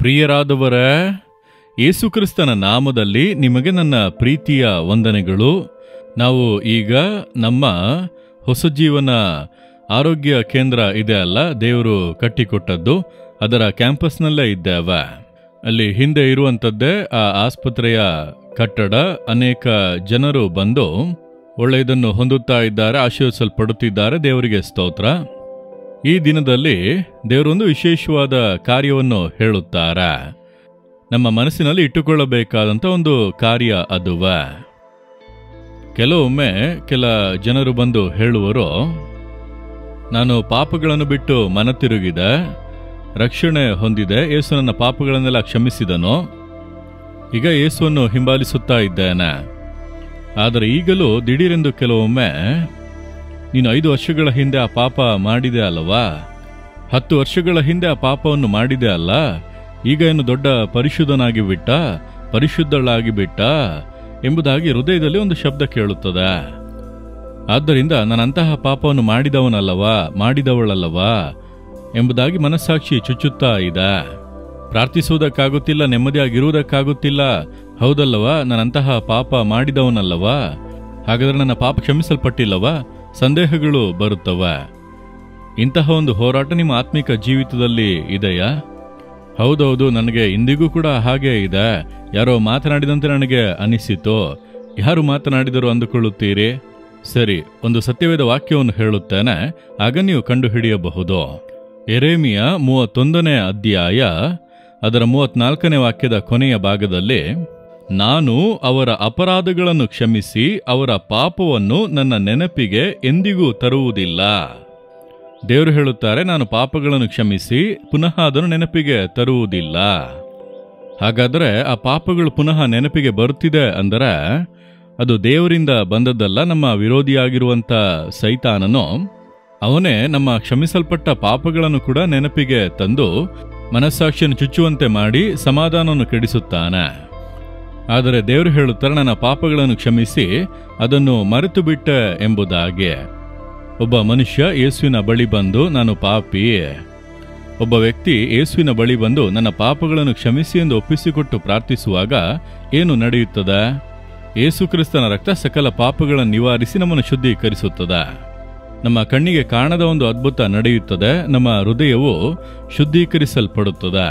ಪ್ರಿಯರಾದವರೇ, ಯೇಸುಕ್ರಿಸ್ತನ ನಾಮದಲ್ಲಿ ನಿಮಗೆ ನನ್ನ ಪ್ರೀತಿಯ ವಂದನೆಗಳು. ನಾವು ಈಗ ನಮ್ಮ ಹೊಸ ಜೀವನ ಆರೋಗ್ಯ ಕೇಂದ್ರ ಇದೆ ಅಲ್ಲ, ದೇವರು ಕಟ್ಟಿಕೊಟ್ಟದ್ದು, ಅದರ ಕ್ಯಾಂಪಸ್ನಲ್ಲೇ ಇದ್ದೇವೆ. ಅಲ್ಲಿ ಹಿಂದೆ ಇರುವಂಥದ್ದೇ ಆ ಆಸ್ಪತ್ರೆಯ ಕಟ್ಟಡ. ಅನೇಕ ಜನರು ಬಂದು ಒಳ್ಳೆಯದನ್ನು ಹೊಂದುತ್ತಾ ಇದ್ದಾರೆ, ಆಶೀರ್ವದಿಸಲ್ಪಡುತ್ತಿದ್ದಾರೆ. ದೇವರಿಗೆ ಸ್ತೋತ್ರ. ಈ ದಿನದಲ್ಲಿ ದೇವರೊಂದು ವಿಶೇಷವಾದ ಕಾರ್ಯವನ್ನು ಹೇಳುತ್ತಾರೆ. ನಮ್ಮ ಮನಸ್ಸಿನಲ್ಲಿ ಇಟ್ಟುಕೊಳ್ಳಬೇಕಾದಂಥ ಒಂದು ಕಾರ್ಯ ಅದುವ. ಕೆಲವೊಮ್ಮೆ ಕೆಲ ಜನರು ಬಂದು ಹೇಳುವರು, ನಾನು ಪಾಪಗಳನ್ನು ಬಿಟ್ಟು ಮನ ತಿರುಗಿದೆ, ರಕ್ಷಣೆ ಹೊಂದಿದೆ, ಯೇಸು ನನ್ನ ಪಾಪಗಳನ್ನೆಲ್ಲ ಕ್ಷಮಿಸಿದನು, ಈಗ ಯೇಸುವನ್ನು ಹಿಂಬಾಲಿಸುತ್ತಾ ಇದ್ದೇನೆ. ಆದರೆ ಈಗಲೂ ದಿಢೀರೆಂದು ಕೆಲವೊಮ್ಮೆ, ನೀನು 5 ವರ್ಷಗಳ ಹಿಂದೆ ಆ ಪಾಪ ಮಾಡಿದೆ ಅಲ್ಲವಾ, 10 ವರ್ಷಗಳ ಹಿಂದೆ ಆ ಪಾಪವನ್ನು ಮಾಡಿದೆ ಅಲ್ಲ, ಈಗ ಏನು ದೊಡ್ಡ ಪರಿಶುದ್ಧನಾಗಿ ಬಿಟ್ಟ, ಪರಿಶುದ್ಧಳಾಗಿ ಬಿಟ್ಟ ಎಂಬುದಾಗಿ ಹೃದಯದಲ್ಲಿ ಒಂದು ಶಬ್ದ ಕೇಳುತ್ತದೆ. ಆದ್ದರಿಂದ ನಾನಂತಹ ಪಾಪವನ್ನು ಮಾಡಿದವನಲ್ಲವಾ, ಮಾಡಿದವಳಲ್ಲವಾ ಎಂಬುದಾಗಿ ಮನಸ್ಸಾಕ್ಷಿ ಚುಚ್ಚುತ್ತಾ ಇದೆ. ಪ್ರಾರ್ಥಿಸುವುದಕ್ಕಾಗುತ್ತಿಲ್ಲ, ನೆಮ್ಮದಿಯಾಗಿರುವುದಕ್ಕಾಗುತ್ತಿಲ್ಲ. ಹೌದಲ್ಲವಾ, ನಾನಂತಹ ಪಾಪ ಮಾಡಿದವನಲ್ಲವಾ, ಹಾಗಾದರೆ ನನ್ನ ಪಾಪ ಕ್ಷಮಿಸಲ್ಪಟ್ಟಿಲ್ಲವಾ? ಸಂದೇಹಗಳು ಬರುತ್ತವೆ. ಇಂತಹ ಒಂದು ಹೋರಾಟ ನಿಮ್ಮ ಆತ್ಮಿಕ ಜೀವಿತದಲ್ಲಿ ಇದೆಯಾ? ಹೌದೌದು, ನನಗೆ ಇಂದಿಗೂ ಕೂಡ ಹಾಗೇ ಇದೆ. ಯಾರೋ ಮಾತನಾಡಿದಂತೆ ನನಗೆ ಅನಿಸಿತು. ಯಾರು ಮಾತನಾಡಿದರು ಅಂದುಕೊಳ್ಳುತ್ತೀರಿ? ಸರಿ, ಒಂದು ಸತ್ಯವೇದ ವಾಕ್ಯವನ್ನು ಹೇಳುತ್ತೇನೆ, ಆಗ ನೀವು ಕಂಡುಹಿಡಿಯಬಹುದು. ಯೆರೆಮೀಯ 31ನೇ ಅಧ್ಯಾಯ ಅದರ 34ನೇ ವಾಕ್ಯದ ಕೊನೆಯ ಭಾಗದಲ್ಲಿ, ನಾನು ಅವರ ಅಪರಾಧಗಳನ್ನು ಕ್ಷಮಿಸಿ ಅವರ ಪಾಪವನ್ನು ನನ್ನ ನೆನಪಿಗೆ ಎಂದಿಗೂ ತರುವುದಿಲ್ಲ. ದೇವರು ಹೇಳುತ್ತಾರೆ, ನಾನು ಪಾಪಗಳನ್ನು ಕ್ಷಮಿಸಿ ಪುನಃ ಅದನ್ನು ನೆನಪಿಗೆ ತರುವುದಿಲ್ಲ. ಹಾಗಾದರೆ ಆ ಪಾಪಗಳು ಪುನಃ ನೆನಪಿಗೆ ಬರುತ್ತಿದೆ ಅಂದರೆ ಅದು ದೇವರಿಂದ ಬಂದದ್ದಲ್ಲ, ನಮ್ಮ ವಿರೋಧಿಯಾಗಿರುವಂಥ ಸೈತಾನನು ಅವನೇ ನಮ್ಮ ಕ್ಷಮಿಸಲ್ಪಟ್ಟ ಪಾಪಗಳನ್ನು ಕೂಡ ನೆನಪಿಗೆ ತಂದು ಮನಸ್ಸಾಕ್ಷಿಯನ್ನು ಚುಚ್ಚುವಂತೆ ಮಾಡಿ ಸಮಾಧಾನವನ್ನು ಕೆಡಿಸುತ್ತಾನೆ. ಆದರೆ ದೇವರು ಹೇಳುತ್ತಾರೆ, ನನ್ನ ಪಾಪಗಳನ್ನು ಕ್ಷಮಿಸಿ ಅದನ್ನು ಮರೆತು ಬಿಟ್ಟೆ ಎಂಬುದಾಗಿ. ಒಬ್ಬ ಮನುಷ್ಯ ಯೇಸುವಿನ ಬಳಿ ಬಂದು, ನಾನು ಪಾಪಿ. ಒಬ್ಬ ವ್ಯಕ್ತಿ ಯೇಸುವಿನ ಬಳಿ ಬಂದು ನನ್ನ ಪಾಪಗಳನ್ನು ಕ್ಷಮಿಸಿ ಎಂದು ಒಪ್ಪಿಸಿಕೊಟ್ಟು ಪ್ರಾರ್ಥಿಸುವಾಗ ಏನು ನಡೆಯುತ್ತದೆ? ಯೇಸು ಕ್ರಿಸ್ತನ ರಕ್ತ ಸಕಲ ಪಾಪಗಳನ್ನು ನಿವಾರಿಸಿ ನಮ್ಮನ್ನು ಶುದ್ಧೀಕರಿಸುತ್ತದೆ. ನಮ್ಮ ಕಣ್ಣಿಗೆ ಕಾಣದ ಒಂದು ಅದ್ಭುತ ನಡೆಯುತ್ತದೆ. ನಮ್ಮ ಹೃದಯವು ಶುದ್ಧೀಕರಿಸಲ್ಪಡುತ್ತದೆ.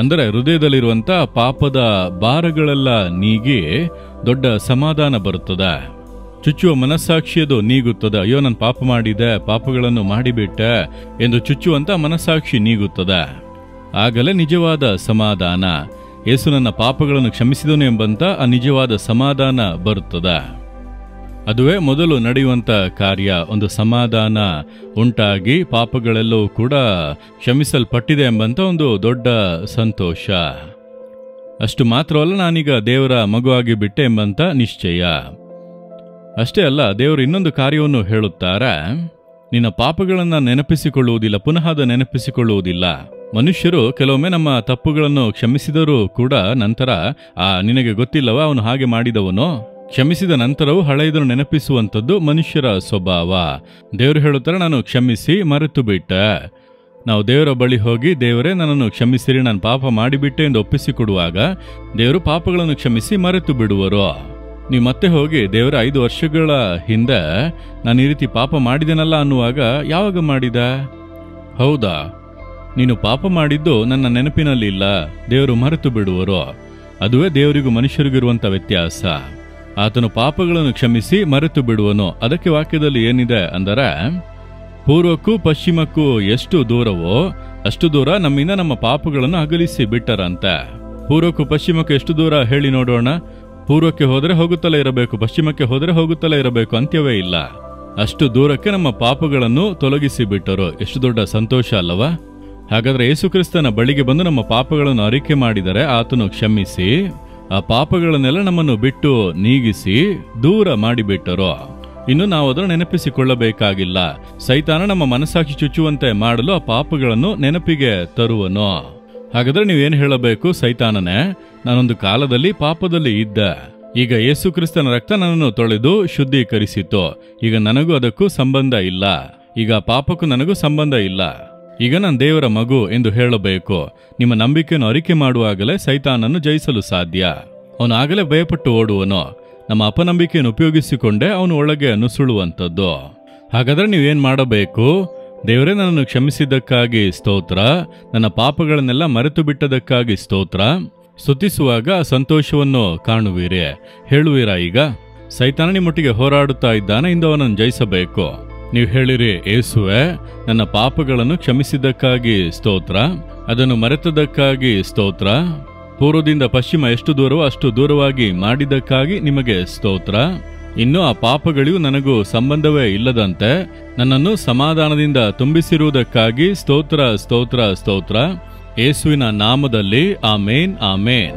ಅಂದರೆ ಹೃದಯದಲ್ಲಿರುವಂಥ ಪಾಪದ ಭಾರಗಳೆಲ್ಲ ನೀಗಿ ದೊಡ್ಡ ಸಮಾಧಾನ ಬರುತ್ತದೆ. ಚುಚ್ಚುವ ಮನಸ್ಸಾಕ್ಷಿಯದು ನೀಗುತ್ತದೆ. ಅಯ್ಯೋ, ನಾನು ಪಾಪ ಮಾಡಿದೆ, ಪಾಪಗಳನ್ನು ಮಾಡಿಬಿಟ್ಟೆ ಎಂದು ಚುಚ್ಚುವಂಥ ಮನಸ್ಸಾಕ್ಷಿ ನೀಗುತ್ತದೆ. ಆಗಲೇ ನಿಜವಾದ ಸಮಾಧಾನ, ಯೇಸು ನನ್ನ ಪಾಪಗಳನ್ನು ಕ್ಷಮಿಸಿದನು ಎಂಬಂತ ಆ ನಿಜವಾದ ಸಮಾಧಾನ ಬರುತ್ತದೆ. ಅದುವೇ ಮೊದಲು ನಡೆಯುವಂಥ ಕಾರ್ಯ. ಒಂದು ಸಮಾಧಾನ ಉಂಟಾಗಿ ಪಾಪಗಳೆಲ್ಲವೂ ಕೂಡ ಕ್ಷಮಿಸಲ್ಪಟ್ಟಿದೆ ಎಂಬಂಥ ಒಂದು ದೊಡ್ಡ ಸಂತೋಷ. ಅಷ್ಟು ಮಾತ್ರವಲ್ಲ, ನಾನೀಗ ದೇವರ ಮಗುವಾಗಿ ಬಿಟ್ಟೆ ಎಂಬಂಥ ನಿಶ್ಚಯ. ಅಷ್ಟೇ ಅಲ್ಲ, ದೇವರು ಇನ್ನೊಂದು ಕಾರ್ಯವನ್ನು ಹೇಳುತ್ತಾರೆ, ನಿನ್ನ ಪಾಪಗಳನ್ನು ನೆನಪಿಸಿಕೊಳ್ಳುವುದಿಲ್ಲ, ಪುನಃ ಅದು ನೆನಪಿಸಿಕೊಳ್ಳುವುದಿಲ್ಲ. ಮನುಷ್ಯರು ಕೆಲವೊಮ್ಮೆ ನಮ್ಮ ತಪ್ಪುಗಳನ್ನು ಕ್ಷಮಿಸಿದರೂ ಕೂಡ ನಂತರ ನಿನಗೆ ಗೊತ್ತಿಲ್ಲವಾ ಅವನು ಹಾಗೆ ಮಾಡಿದವನು, ಕ್ಷಮಿಸಿದ ನಂತರವೂ ಹಳೆಯದನ್ನು ನೆನಪಿಸುವಂಥದ್ದು ಮನುಷ್ಯರ ಸ್ವಭಾವ. ದೇವರು ಹೇಳುತ್ತಾರೆ, ನಾನು ಕ್ಷಮಿಸಿ ಮರೆತು ಬಿಟ್ಟೆ. ನಾವು ದೇವರ ಬಳಿ ಹೋಗಿ, ದೇವರೇ ನನ್ನನ್ನು ಕ್ಷಮಿಸಿರಿ, ನಾನು ಪಾಪ ಮಾಡಿಬಿಟ್ಟೆ ಎಂದು ಒಪ್ಪಿಸಿಕೊಡುವಾಗ ದೇವರು ಪಾಪಗಳನ್ನು ಕ್ಷಮಿಸಿ ಮರೆತು ಬಿಡುವರು. ನೀವು ಮತ್ತೆ ಹೋಗಿ ದೇವರ 5 ವರ್ಷಗಳ ಹಿಂದೆ ನಾನು ಈ ರೀತಿ ಪಾಪ ಮಾಡಿದೆನಲ್ಲ ಅನ್ನುವಾಗ, ಯಾವಾಗ ಮಾಡಿದ? ಹೌದಾ, ನೀನು ಪಾಪ ಮಾಡಿದ್ದು ನನ್ನ ನೆನಪಿನಲ್ಲಿ ಇಲ್ಲ, ದೇವರು ಮರೆತು ಬಿಡುವರು. ಅದುವೇ ದೇವರಿಗೂ ಮನುಷ್ಯರಿಗಿರುವಂಥ ವ್ಯತ್ಯಾಸ. ಆತನು ಪಾಪಗಳನ್ನು ಕ್ಷಮಿಸಿ ಮರೆತು ಬಿಡುವನು. ಅದಕ್ಕೆ ವಾಕ್ಯದಲ್ಲಿ ಏನಿದೆ ಅಂದರೆ, ಪೂರ್ವಕ್ಕೂ ಪಶ್ಚಿಮಕ್ಕೂ ಎಷ್ಟು ದೂರವೋ ಅಷ್ಟು ದೂರ ನಮ್ಮಿಂದ ನಮ್ಮ ಪಾಪಗಳನ್ನು ಅಗಲಿಸಿ ಬಿಟ್ಟರಂತೆ. ಪೂರ್ವಕ್ಕೂ ಪಶ್ಚಿಮಕ್ಕೂ ಎಷ್ಟು ದೂರ ಹೇಳಿ ನೋಡೋಣ? ಪೂರ್ವಕ್ಕೆ ಹೋದರೆ ಹೋಗುತ್ತಲೇ ಇರಬೇಕು, ಪಶ್ಚಿಮಕ್ಕೆ ಹೋದರೆ ಹೋಗುತ್ತಲೇ ಇರಬೇಕು, ಅಂತ್ಯವೇ ಇಲ್ಲ. ಅಷ್ಟು ದೂರಕ್ಕೆ ನಮ್ಮ ಪಾಪಗಳನ್ನು ತೊಲಗಿಸಿ ಬಿಟ್ಟರು. ಎಷ್ಟು ದೊಡ್ಡ ಸಂತೋಷ ಅಲ್ಲವಾ? ಹಾಗಾದರೆ ಯೇಸುಕ್ರಿಸ್ತನ ಬಳಿಗೆ ಬಂದು ನಮ್ಮ ಪಾಪಗಳನ್ನು ಅರಿಕೆ ಮಾಡಿದರೆ ಆತನು ಕ್ಷಮಿಸಿ ಆ ಪಾಪಗಳನ್ನೆಲ್ಲ ನಮ್ಮನ್ನು ಬಿಟ್ಟು ನೀಗಿಸಿ ದೂರ ಮಾಡಿಬಿಟ್ಟರು. ಇನ್ನು ನಾವು ಅದನ್ನು ನೆನಪಿಸಿಕೊಳ್ಳಬೇಕಾಗಿಲ್ಲ. ಸೈತಾನ ನಮ್ಮ ಮನಸ್ಸಾಕ್ಷಿ ಚುಚ್ಚುವಂತೆ ಮಾಡಲು ಆ ಪಾಪಗಳನ್ನು ನೆನಪಿಗೆ ತರುವನು. ಹಾಗಾದ್ರೆ ನೀವೇನು ಹೇಳಬೇಕು? ಸೈತಾನನೇ, ನಾನೊಂದು ಕಾಲದಲ್ಲಿ ಪಾಪದಲ್ಲಿ ಇದ್ದೆ, ಈಗ ಯೇಸು ಕ್ರಿಸ್ತನ ರಕ್ತ ನನ್ನನ್ನು ತೊಳೆದು ಶುದ್ಧೀಕರಿಸಿತು. ಈಗ ನನಗೂ ಅದಕ್ಕೂ ಸಂಬಂಧ ಇಲ್ಲ. ಈಗ ಪಾಪಕ್ಕೂ ನನಗೂ ಸಂಬಂಧ ಇಲ್ಲ. ಈಗ ನಾನು ದೇವರ ಮಗು ಎಂದು ಹೇಳಬೇಕು. ನಿಮ್ಮ ನಂಬಿಕೆಯನ್ನು ಅರಿಕೆ ಮಾಡುವಾಗಲೇ ಸೈತಾನನ್ನು ಜಯಿಸಲು ಸಾಧ್ಯ. ಅವನು ಆಗಲೇ ಭಯಪಟ್ಟು ಓಡುವನು. ನಮ್ಮ ಅಪನಂಬಿಕೆಯನ್ನು ಉಪಯೋಗಿಸಿಕೊಂಡೇ ಅವನು ಒಳಗೆ ನುಸುಳುವಂಥದ್ದು. ಹಾಗಾದರೆ ನೀವೇನು ಮಾಡಬೇಕು? ದೇವರೇ ನನ್ನನ್ನು ಕ್ಷಮಿಸಿದ್ದಕ್ಕಾಗಿ ಸ್ತೋತ್ರ, ನನ್ನ ಪಾಪಗಳನ್ನೆಲ್ಲ ಮರೆತು ಬಿಟ್ಟದಕ್ಕಾಗಿ ಸ್ತೋತ್ರ. ಸ್ತುತಿಸುವಾಗ ಸಂತೋಷವನ್ನು ಕಾಣುವಿರಿ. ಹೇಳುವಿರಾ? ಈಗ ಸೈತಾನ ನಿಮ್ಮೊಟ್ಟಿಗೆ ಹೋರಾಡುತ್ತಾ ಇದ್ದಾನೆ, ಇಂದು ಅವನನ್ನು ಜಯಿಸಬೇಕು. ನೀವು ಹೇಳಿರಿ, ಯೇಸುವೆ ನನ್ನ ಪಾಪಗಳನ್ನು ಕ್ಷಮಿಸಿದ್ದಕ್ಕಾಗಿ ಸ್ತೋತ್ರ, ಅದನ್ನು ಮರೆತದಕ್ಕಾಗಿ ಸ್ತೋತ್ರ, ಪೂರ್ವದಿಂದ ಪಶ್ಚಿಮ ಎಷ್ಟು ದೂರವೋ ಅಷ್ಟು ದೂರವಾಗಿ ಮಾಡಿದ್ದಕ್ಕಾಗಿ ನಿಮಗೆ ಸ್ತೋತ್ರ. ಇನ್ನು ಆ ಪಾಪಗಳಿಗೂ ನನಗೂ ಸಂಬಂಧವೇ ಇಲ್ಲದಂತೆ ನನ್ನನ್ನು ಸಮಾಧಾನದಿಂದ ತುಂಬಿಸಿರುವುದಕ್ಕಾಗಿ ಸ್ತೋತ್ರ ಸ್ತೋತ್ರ ಸ್ತೋತ್ರ. ಯೇಸುವಿನ ನಾಮದಲ್ಲಿ ಆಮೇನ್, ಆಮೇನ್.